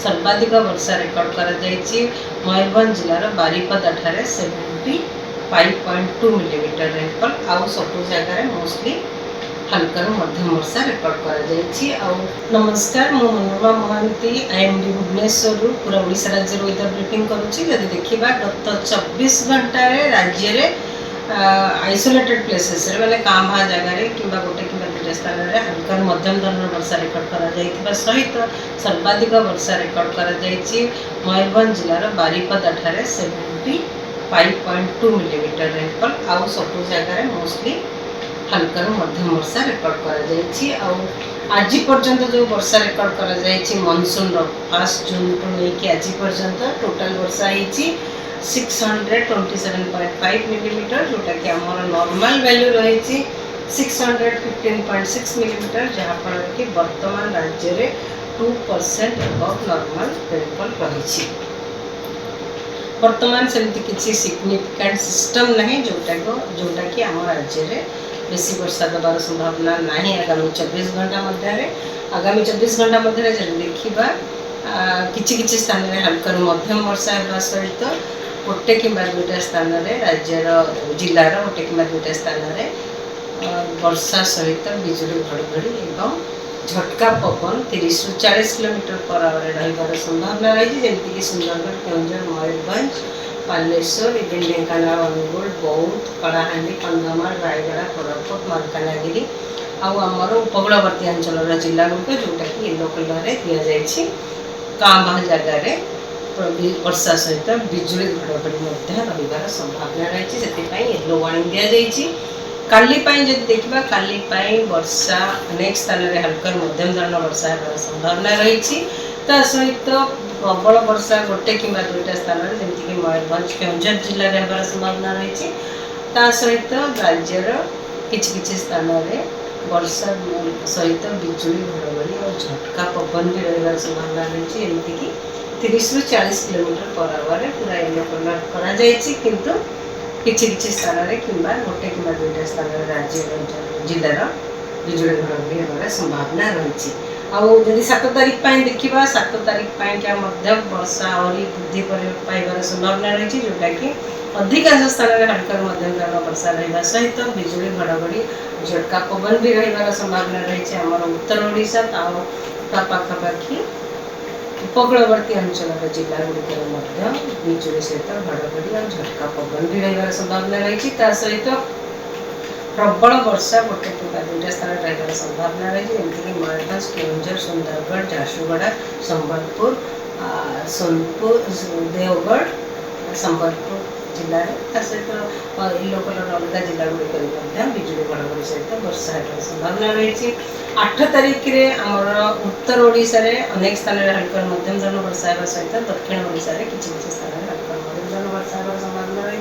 सर्वाधिक वर्षा रेकर्ड करा मयूरभंज जिलार बारिपदा ठारे 75.2 मिलीमीटर रेनफॉल आउ सब जगह मोस्टली हल्का मध्यम वर्षा रेकर्ड करा। नमस्कार, मु मनोरमा महांती आईएमडी भुवनेश्वर पूरा ओडिशा राज्य वेदर ब्रिफिंग करुच्ची। जदि देखा गत 24 घंटा राज्य में आइसोलेटेड प्लेसेस मैंने काँ जगह कि गोटे कि दुटा स्थान में हल्का मध्यम धरण वर्षा रेकर्ड करा सहित सर्वाधिक वर्षा रेकर्ड करा मयूरभंज जिलार बारिपदा ठारे 75.2 मिलीमीटर रेनफॉल आउ सब जगह मोस्टली हल्का मध्यम वर्षा रेकर्ड करा आज पर्यंत जो वर्षा रेकर्ड करा मनसून 1 जून टू लेकिन आज पर्यंत टोटाल वर्षा होती 627.5 मिलीमीटर जोटा कि आम नॉर्मल वैल्यू रही 615.6 मिलीमीटर जहाँफल कि वर्तमान राज्य में 2% अबव नॉर्मल रेनफॉल रही। वर्तमान सेमती किसी सिग्निफिकेंट सिस्टम नहीं जोटा कि आम राज्य में बेसी वर्षा देवार संभावना नहीं आगामी 24 घंटा मध्य आगामी 24 घंटा मध्य देखा किसी स्थान में हल्का मध्यम वर्षा होगा सहित गोटे कि दुटा स्थान में राज्यर जिलार गोटे कि दुटा स्थान में वर्षा सहित बिजुली घड़घड़ी एवं झटका पवन 30 ରୁ 40 किलोमीटर पर आवर रही संभावना रही जमीक सुंदरगढ़, केन्दुझर, मयूरभंज, बालेश्वर, इवेन ढेंकानाल, अनुगुल, बौद्ध, कलाहांडी, कंधमाल, रायगड़ा, कोरापुट, मालकानगिरी आमर उपकूलवर्ती अंचल जिला गुड़िक जोटा कि येलो कलर दि जाए काँ जगार वर्षा सहित बिजुली घड़घड़ी रही संभावना रही से येलो वार्निंग दि जाए। काली जब देखा काली वर्षा अनेक स्थान में हल्का मध्यम धरण वर्षा होगा संभावना रही सहित प्रबल वर्षा गोटे कि दुटा स्थान में जमीक मयूरभंज, केन्दुझर जिले में होगार संभावना रही सहित राज्यर किसी स्थान में वर्षा सहित बिजुली घड़घड़ी और झटका पवन भी रही संभावना रही जमीक 30 ରୁ 40 किलोमीटर पर आवर पूरा येलो कलर करा किंतु किसी स्थान में कि गोटे कि दुटा स्थान में राज्य जिलार बिजुली घड़घड़ी होगार संभावना रही। आदि 7 तारीख देखा 7 तारीख क्या वर्षा आहरी वृद्धि पाइबार संभावना रही जोटा कि अधिकांश स्थान में हल्का मध्यम धरण वर्षा रहा सहित बिजुली घड़घड़ी झटका पवन भी रही संभावना रही आमर उत्तर ओडिशा पाखापाखि उपकूलवर्ती अंचल जिला गुड़िक बिजुली सहित घड़घड़ी और झटका पवन भी रही संभावना रही सहित प्रबल वर्षा गोटे कि दुटा स्थान में रही संभावना रही जमीक मयूरभंज, केन्दुझर, सुंदरगढ़, झारसुगुड़ा, संबलपुर, सोनपुर, देवगढ़, संबलपुर जिले सहित येलो कलर अलग जिला गुड़िक बिजुली घड़घड़ी सहित वर्षा होगा संभावना रही। 8 तारीख में आमर उत्तर ओडिशा रे अनेक स्थान में हल्का मध्यम धरण वर्षा होगा सहित दक्षिण ओडिशा रे किसी स्थान में हल्का मध्यम धरण वर्षा होगा संभावना रही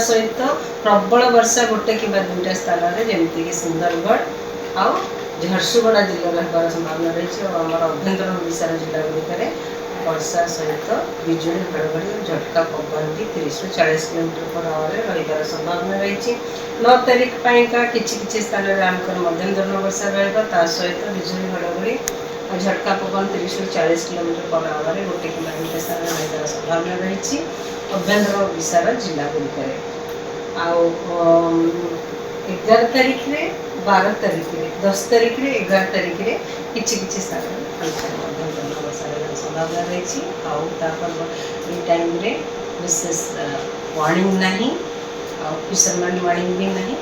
सहित प्रबल वर्षा गोटे कि दुटा स्थान में जमीक सुंदरगढ़ आउ झारसुगुड़ा जिले में होगार संभावना रही आमर अभ्यंतर ओडिशा जिला गुड़िक वर्षा सहित बिजुली घड़घड़ी और झटका पवन भी 30 ରୁ 40 किलोमीटर पर आवर रही संभावना रही। 9 तारीख का किसी स्थान में हल्का मध्यम धरण वर्षा रहा सहित बिजुली घड़घड़ी और झटका पवन 30 ରୁ 40 किलोमीटर पर आवर गोटे कि दुटा स्थान में रही संभावना रही अभ्यंतर ओडिशा जिला गुड़िक 11 तारीख में 12 तारीख में 10 तारीख में 11 तारीख में किसी स्थान में हल्का मध्यम धरण वर्षा संभावना रही टाइम विशेष वार्निंग नहीं फिशरमैन वार्निंग भी नहीं।